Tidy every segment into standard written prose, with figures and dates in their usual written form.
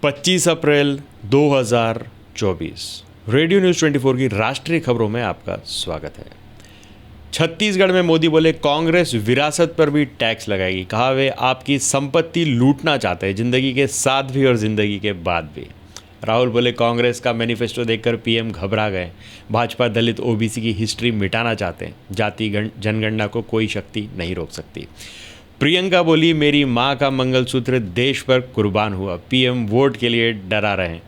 25 अप्रैल 2024 radio news 24 की राष्ट्रीय खबरों में आपका स्वागत है। छत्तीसगढ़ में मोदी बोले कांग्रेस विरासत पर भी टैक्स लगाएगी। कहा वे आपकी संपत्ति लूटना चाहते हैं, जिंदगी के साथ भी और जिंदगी के बाद भी। राहुल बोले कांग्रेस का मैनिफेस्टो देखकर पीएम घबरा गए। भाजपा दलित ओबीसी की हिस्ट्री मिटाना चाहते हैं। जाति जनगणना को कोई शक्ति नहीं रोक सकती। प्रियंका बोली मेरी मां का मंगलसूत्र देश पर कुर्बान हुआ। पीएम वोट के लिए डरा रहे।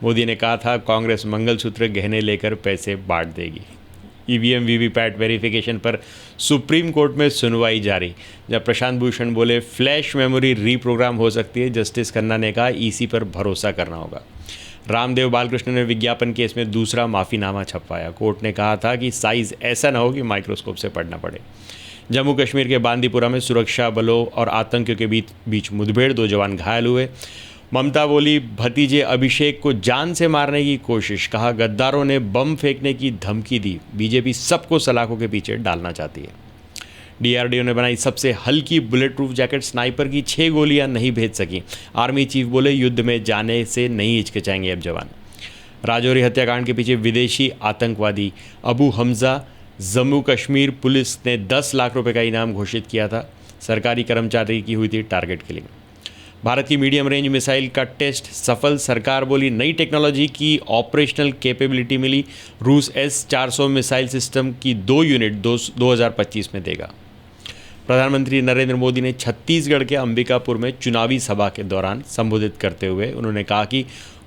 मोदी ने कहा था कांग्रेस मंगलसूत्र गहने लेकर पैसे बांट देगी। ईवीएम वीवीपैट वेरिफिकेशन पर सुप्रीम कोर्ट में सुनवाई जारी। जब प्रशांत भूषण बोले फ्लैश मेमोरी रीप्रोग्राम हो सकती है, जस्टिस खन्ना ने कहा ईसी पर भरोसा करना होगा। रामदेव बालकृष्ण ने विज्ञापन केस में दूसरा माफ़ीनामा छपवाया। कोर्ट ने कहा था कि साइज़ ऐसा ना हो कि माइक्रोस्कोप से पढ़ना पड़े। जम्मू कश्मीर के बांदीपुरा में सुरक्षा बलों और आतंकियों के बीच मुठभेड़, 2 जवान घायल हुए। ममता बोली भतीजे अभिषेक को जान से मारने की कोशिश। कहा गद्दारों ने बम फेंकने की धमकी दी। बीजेपी सबको सलाखों के पीछे डालना चाहती है। डीआरडीओ ने बनाई सबसे हल्की बुलेट प्रूफ जैकेट। स्नाइपर की 6 गोलियां नहीं भेज सकी। आर्मी चीफ बोले युद्ध में जाने से नहीं हिचकिचाएंगे अब जवान। राजौरी हत्याकांड के पीछे विदेशी आतंकवादी अबू हमजा। जम्मू कश्मीर पुलिस ने 10 लाख रुपए का इनाम घोषित किया था। सरकारी कर्मचारी की हुई थी टारगेट किलिंग। भारत की मीडियम रेंज मिसाइल का टेस्ट सफल। सरकार बोली नई टेक्नोलॉजी की ऑपरेशनल कैपेबिलिटी मिली। रूस S-400 मिसाइल सिस्टम की 2 यूनिट 2025 में देगा। प्रधानमंत्री नरेंद्र मोदी ने छत्तीसगढ़ के अंबिकापुर में चुनावी सभा के दौरान संबोधित करते हुए उन्होंने कहा कि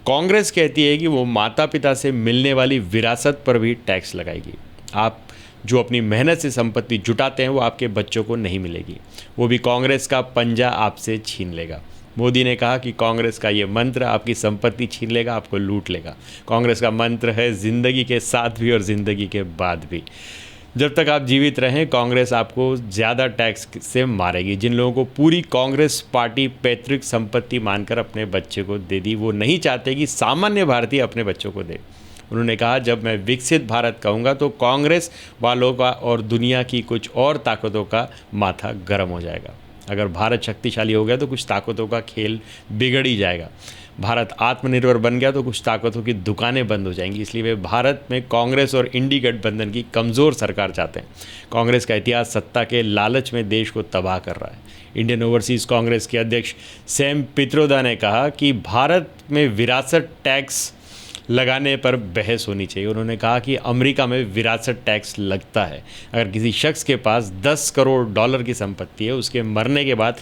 कांग्रेस कहती है कि वो माता पिता से मिलने वाली विरासत पर भी टैक्स लगाएगी। आप जो अपनी मेहनत से संपत्ति जुटाते हैं वो आपके बच्चों को नहीं मिलेगी, वो भी कांग्रेस का पंजा आपसे छीन लेगा। मोदी ने कहा कि कांग्रेस का ये मंत्र आपकी संपत्ति छीन लेगा, आपको लूट लेगा। कांग्रेस का मंत्र है जिंदगी के साथ भी और ज़िंदगी के बाद भी। जब तक आप जीवित रहें कांग्रेस आपको ज़्यादा टैक्स से मारेगी। जिन लोगों को पूरी कांग्रेस पार्टी पैतृक संपत्ति मानकर अपने बच्चे को दे दी, वो नहीं चाहते कि सामान्य भारतीय अपने बच्चों को दे। उन्होंने कहा जब मैं विकसित भारत कहूँगा तो कांग्रेस वालों का और दुनिया की कुछ और ताकतों का माथा गर्म हो जाएगा। अगर भारत शक्तिशाली हो गया तो कुछ ताकतों का खेल बिगड़ ही जाएगा। भारत आत्मनिर्भर बन गया तो कुछ ताकतों की दुकानें बंद हो जाएंगी। इसलिए वे भारत में कांग्रेस और इंडी गठबंधन की कमज़ोर सरकार चाहते हैं। कांग्रेस का इतिहास सत्ता के लालच में देश को तबाह कर रहा है। इंडियन ओवरसीज़ कांग्रेस के अध्यक्ष सैम पित्रोदा ने कहा कि भारत में विरासत टैक्स लगाने पर बहस होनी चाहिए। उन्होंने कहा कि अमेरिका में विरासत टैक्स लगता है। अगर किसी शख्स के पास $10 करोड़ की संपत्ति है, उसके मरने के बाद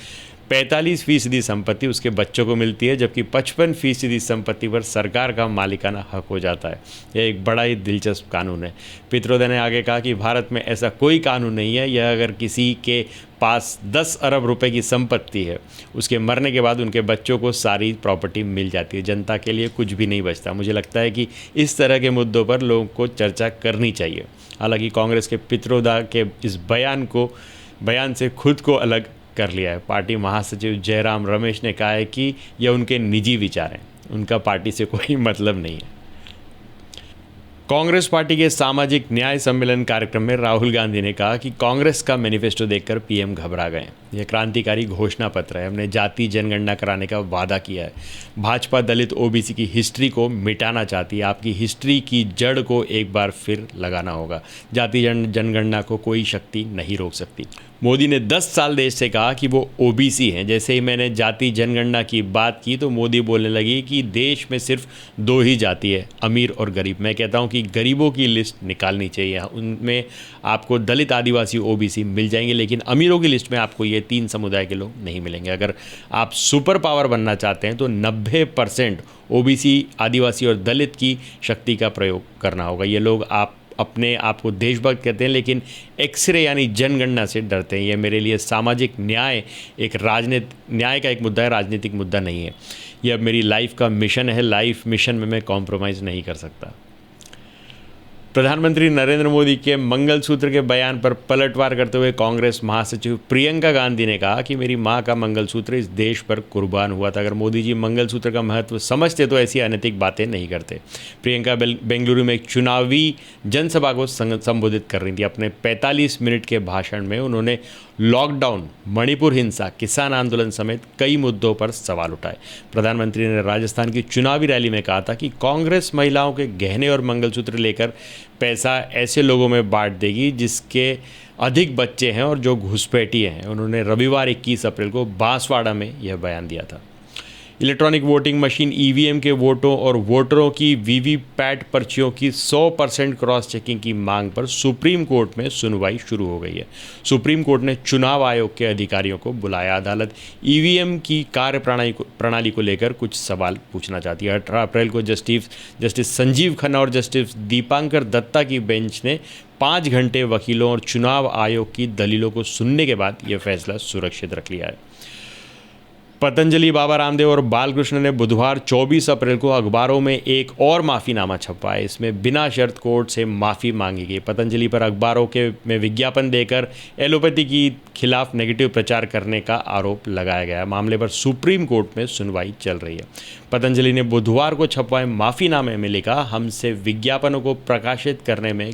45% संपत्ति उसके बच्चों को मिलती है, जबकि 55% संपत्ति पर सरकार का मालिकाना हक हो जाता है। यह एक बड़ा ही दिलचस्प कानून है। पित्रोदा ने आगे कहा कि भारत में ऐसा कोई कानून नहीं है। यह अगर किसी के पास 10 अरब रुपए की संपत्ति है, उसके मरने के बाद उनके बच्चों को सारी प्रॉपर्टी मिल जाती है। जनता के लिए कुछ भी नहीं बचता। मुझे लगता है कि इस तरह के मुद्दों पर लोगों को चर्चा करनी चाहिए। हालांकि कांग्रेस के पित्रोदा के इस बयान से खुद को अलग कर लिया है। पार्टी महासचिव जयराम रमेश ने कहा है कि यह उनके निजी विचार हैं, उनका पार्टी से कोई मतलब नहीं है। कांग्रेस पार्टी के सामाजिक न्याय सम्मेलन कार्यक्रम में राहुल गांधी ने कहा कि कांग्रेस का मैनिफेस्टो देखकर पीएम घबरा गए। यह क्रांतिकारी घोषणा पत्र है। हमने जाति जनगणना कराने का वादा किया है। भाजपा दलित ओबीसी की हिस्ट्री को मिटाना चाहती है। आपकी हिस्ट्री की जड़ को एक बार फिर लगाना होगा। जाति जनगणना को कोई शक्ति नहीं रोक सकती। मोदी ने 10 साल देश से कहा कि वो ओबीसी हैं। जैसे ही मैंने जाति जनगणना की बात की तो मोदी बोलने लगी कि देश में सिर्फ 2 ही जाति है, अमीर और गरीब। मैं कहता हूँ कि गरीबों की लिस्ट निकालनी चाहिए। उनमें आपको दलित, आदिवासी, ओबीसी मिल जाएंगे, लेकिन अमीरों की लिस्ट में आपको ये 3 समुदाय के लोग नहीं मिलेंगे। अगर आप सुपर पावर बनना चाहते हैं तो 90% ओबीसी, आदिवासी और दलित की शक्ति का प्रयोग करना होगा। ये लोग अपने आप को देशभक्त कहते हैं, लेकिन एक्सरे यानी जनगणना से डरते हैं। यह मेरे लिए सामाजिक न्याय न्याय का एक मुद्दा है, राजनीतिक मुद्दा नहीं है। यह अब मेरी लाइफ का मिशन है। लाइफ मिशन में मैं कॉम्प्रोमाइज़ नहीं कर सकता। प्रधानमंत्री नरेंद्र मोदी के मंगलसूत्र के बयान पर पलटवार करते हुए कांग्रेस महासचिव प्रियंका गांधी ने कहा कि मेरी मां का मंगलसूत्र इस देश पर कुर्बान हुआ था। अगर मोदी जी मंगलसूत्र का महत्व समझते तो ऐसी अनैतिक बातें नहीं करते। प्रियंका बेंगलुरु में एक चुनावी जनसभा को संबोधित कर रही थी। अपने 45 मिनट के भाषण में उन्होंने लॉकडाउन, मणिपुर हिंसा, किसान आंदोलन समेत कई मुद्दों पर सवाल उठाए। प्रधानमंत्री ने राजस्थान की चुनावी रैली में कहा था कि कांग्रेस महिलाओं के गहने और मंगलसूत्र लेकर पैसा ऐसे लोगों में बांट देगी जिसके अधिक बच्चे हैं और जो घुसपैठिए हैं। उन्होंने रविवार 21 अप्रैल को बांसवाड़ा में यह बयान दिया था। इलेक्ट्रॉनिक वोटिंग मशीन ईवीएम के वोटों और वोटरों की वीवीपैट पर्चियों की 100% क्रॉस चेकिंग की मांग पर सुप्रीम कोर्ट में सुनवाई शुरू हो गई है। सुप्रीम कोर्ट ने चुनाव आयोग के अधिकारियों को बुलाया। अदालत ईवीएम की कार्य प्रणाली को लेकर कुछ सवाल पूछना चाहती है। 18 अप्रैल को जस्टिस संजीव खन्ना और जस्टिस दीपांकर दत्ता की बेंच ने 5 घंटे वकीलों और चुनाव आयोग की दलीलों को सुनने के बाद यह फैसला सुरक्षित रख लिया है। पतंजलि, बाबा रामदेव और बालकृष्ण ने बुधवार 24 अप्रैल को अखबारों में एक और माफ़ीनामा छपवाया। इसमें बिना शर्त कोर्ट से माफ़ी मांगी गई। पतंजलि पर अखबारों में विज्ञापन देकर एलोपैथी की खिलाफ नेगेटिव प्रचार करने का आरोप लगाया गया। मामले पर सुप्रीम कोर्ट में सुनवाई चल रही है। पतंजलि ने बुधवार को छपवाए माफ़ीनामे में लिखा, हमसे विज्ञापनों को प्रकाशित करने में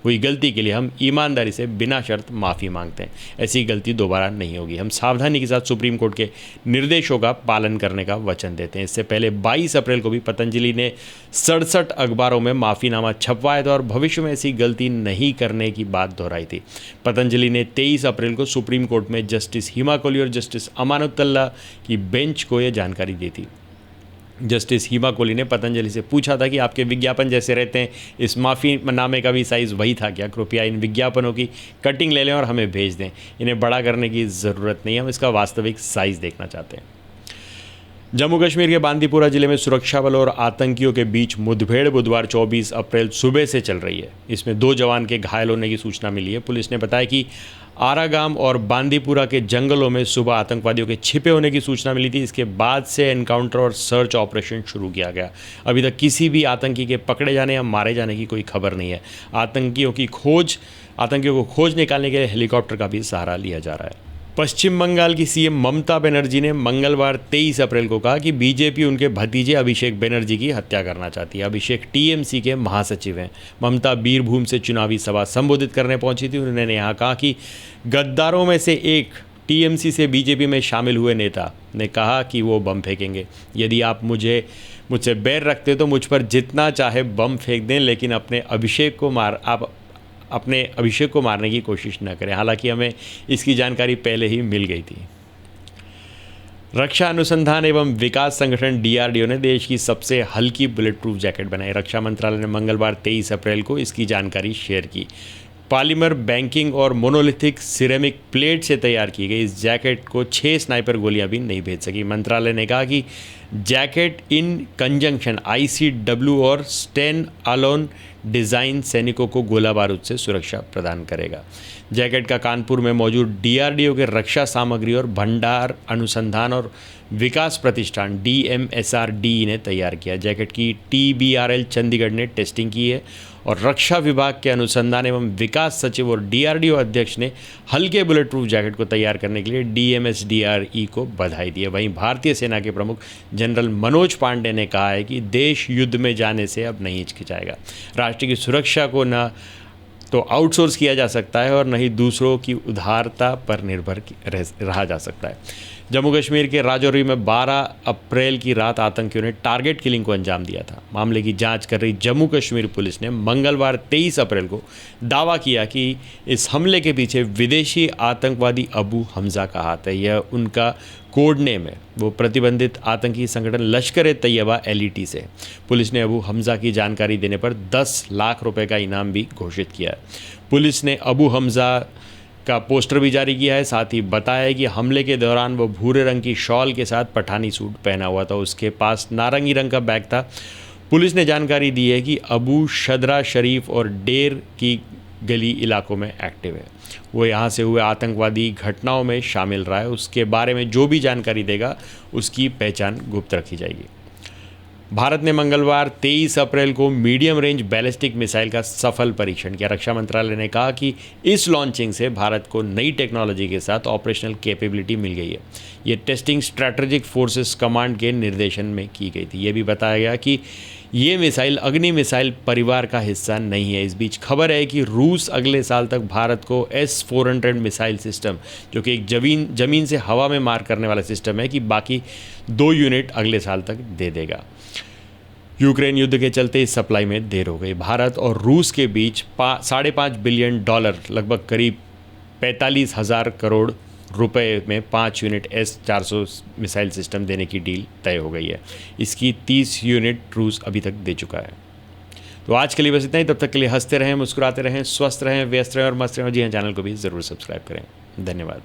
हुई गलती के लिए हम ईमानदारी से बिना शर्त माफ़ी मांगते हैं। ऐसी गलती दोबारा नहीं होगी। हम सावधानी के साथ सुप्रीम कोर्ट के निर्देशों का पालन करने का वचन देते हैं। इससे पहले 22 अप्रैल को भी पतंजलि ने 67 अखबारों में माफ़ीनामा छपवाया था और भविष्य में ऐसी गलती नहीं करने की बात दोहराई थी। पतंजलि ने 23 अप्रैल को सुप्रीम कोर्ट में जस्टिस हिमा कोहली और जस्टिस अमानुल्लाह की बेंच को यह जानकारी दी थी। जस्टिस हिमा कोहली ने पतंजलि से पूछा था कि आपके विज्ञापन जैसे रहते हैं, इस माफ़ीनामे का भी साइज़ वही था क्या? कृपया इन विज्ञापनों की कटिंग ले लें और हमें भेज दें। इन्हें बड़ा करने की ज़रूरत नहीं है, हम इसका वास्तविक साइज़ देखना चाहते हैं। जम्मू कश्मीर के बांदीपुरा जिले में सुरक्षा बलों और आतंकियों के बीच मुठभेड़ बुधवार 24 अप्रैल सुबह से चल रही है। इसमें 2 जवान के घायल होने की सूचना मिली है। पुलिस ने बताया कि आरागाम और बांदीपुरा के जंगलों में सुबह आतंकवादियों के छिपे होने की सूचना मिली थी। इसके बाद से एनकाउंटर और सर्च ऑपरेशन शुरू किया गया। अभी तक किसी भी आतंकी के पकड़े जाने या मारे जाने की कोई खबर नहीं है। आतंकियों को खोज निकालने के लिए हेलीकॉप्टर का भी सहारा लिया जा रहा है। पश्चिम बंगाल की सीएम ममता बनर्जी ने मंगलवार 23 अप्रैल को कहा कि बीजेपी उनके भतीजे अभिषेक बनर्जी की हत्या करना चाहती है। अभिषेक टीएमसी के महासचिव हैं। ममता बीरभूम से चुनावी सभा संबोधित करने पहुंची थी। उन्होंने यहाँ कहा कि गद्दारों में से एक टीएमसी से बीजेपी में शामिल हुए नेता ने कहा कि वो बम फेंकेंगे। यदि आप मुझसे बैर रखते तो मुझ पर जितना चाहे बम फेंक दें, लेकिन अपने अभिषेक को मारने की कोशिश न करें। हालांकि हमें इसकी जानकारी पहले ही मिल गई थी। रक्षा अनुसंधान एवं विकास संगठन डीआरडीओ ने देश की सबसे हल्की बुलेट प्रूफ जैकेट बनाई। रक्षा मंत्रालय ने मंगलवार 23 अप्रैल को इसकी जानकारी शेयर की। पॉलीमर बैंकिंग और मोनोलिथिक सिरेमिक प्लेट से तैयार की गई इस जैकेट को 6 स्नाइपर गोलियां भी नहीं भेज सकी। मंत्रालय ने कहा कि जैकेट इन कंजंक्शन ICW और स्टैंड अलोन डिज़ाइन सैनिकों को गोला बारूद से सुरक्षा प्रदान करेगा। जैकेट का कानपुर में मौजूद डीआरडीओ के रक्षा सामग्री और भंडार अनुसंधान और विकास प्रतिष्ठान DMSRD ने तैयार किया। जैकेट की TBRL चंडीगढ़ ने टेस्टिंग की है और रक्षा विभाग के अनुसंधान एवं विकास सचिव और डीआरडीओ अध्यक्ष ने हल्के बुलेट प्रूफ जैकेट को तैयार करने के लिए DMSDRE को बधाई दी है। वहीं भारतीय सेना के प्रमुख जनरल मनोज पांडे ने कहा है कि देश युद्ध में जाने से अब नहीं हिचकिचाएगा। राष्ट्र की सुरक्षा को न तो आउटसोर्स किया जा सकता है और न ही दूसरों की उदारता पर निर्भर रहा जा सकता है। जम्मू कश्मीर के राजौरी में 12 अप्रैल की रात आतंकियों ने टारगेट किलिंग को अंजाम दिया था। मामले की जांच कर रही जम्मू कश्मीर पुलिस ने मंगलवार 23 अप्रैल को दावा किया कि इस हमले के पीछे विदेशी आतंकवादी अबू हमज़ा का हाथ है। यह उनका कोड नेम है। वो प्रतिबंधित आतंकी संगठन लश्कर-ए-तैयबा LET से। पुलिस ने अबू हमज़ा की जानकारी देने पर 10 लाख रुपए का इनाम भी घोषित किया है। पुलिस ने अबू हमज़ा का पोस्टर भी जारी किया है। साथ ही बताया कि हमले के दौरान वो भूरे रंग की शॉल के साथ पठानी सूट पहना हुआ था। उसके पास नारंगी रंग का बैग था। पुलिस ने जानकारी दी है कि अबू शदरा शरीफ और डेर की गली इलाकों में एक्टिव है। वो यहाँ से हुए आतंकवादी घटनाओं में शामिल रहा है। उसके बारे में जो भी जानकारी देगा उसकी पहचान गुप्त रखी जाएगी। भारत ने मंगलवार 23 अप्रैल को मीडियम रेंज बैलिस्टिक मिसाइल का सफल परीक्षण किया। रक्षा मंत्रालय ने कहा कि इस लॉन्चिंग से भारत को नई टेक्नोलॉजी के साथ ऑपरेशनल कैपेबिलिटी मिल गई है। ये टेस्टिंग स्ट्रैटेजिक फोर्सेस कमांड के निर्देशन में की गई थी। ये भी बताया गया कि ये मिसाइल अग्नि मिसाइल परिवार का हिस्सा नहीं है। इस बीच खबर है कि रूस अगले साल तक भारत को S-400 मिसाइल सिस्टम, जो कि एक ज़मीन से हवा में मार करने वाला सिस्टम है, कि बाकी 2 यूनिट अगले साल तक दे देगा। यूक्रेन युद्ध के चलते इस सप्लाई में देर हो गई। भारत और रूस के बीच $5.5 बिलियन, लगभग करीब 45,000 करोड़ रुपए में 5 यूनिट S-400 मिसाइल सिस्टम देने की डील तय हो गई है। इसकी 30 यूनिट रूस अभी तक दे चुका है। तो आज के लिए बस इतना ही। तब तक के लिए हंसते रहें, मुस्कुराते रहें, स्वस्थ रहें, व्यस्त रहें और मस्त रहें। जी हाँ, चैनल को भी ज़रूर सब्सक्राइब करें। धन्यवाद।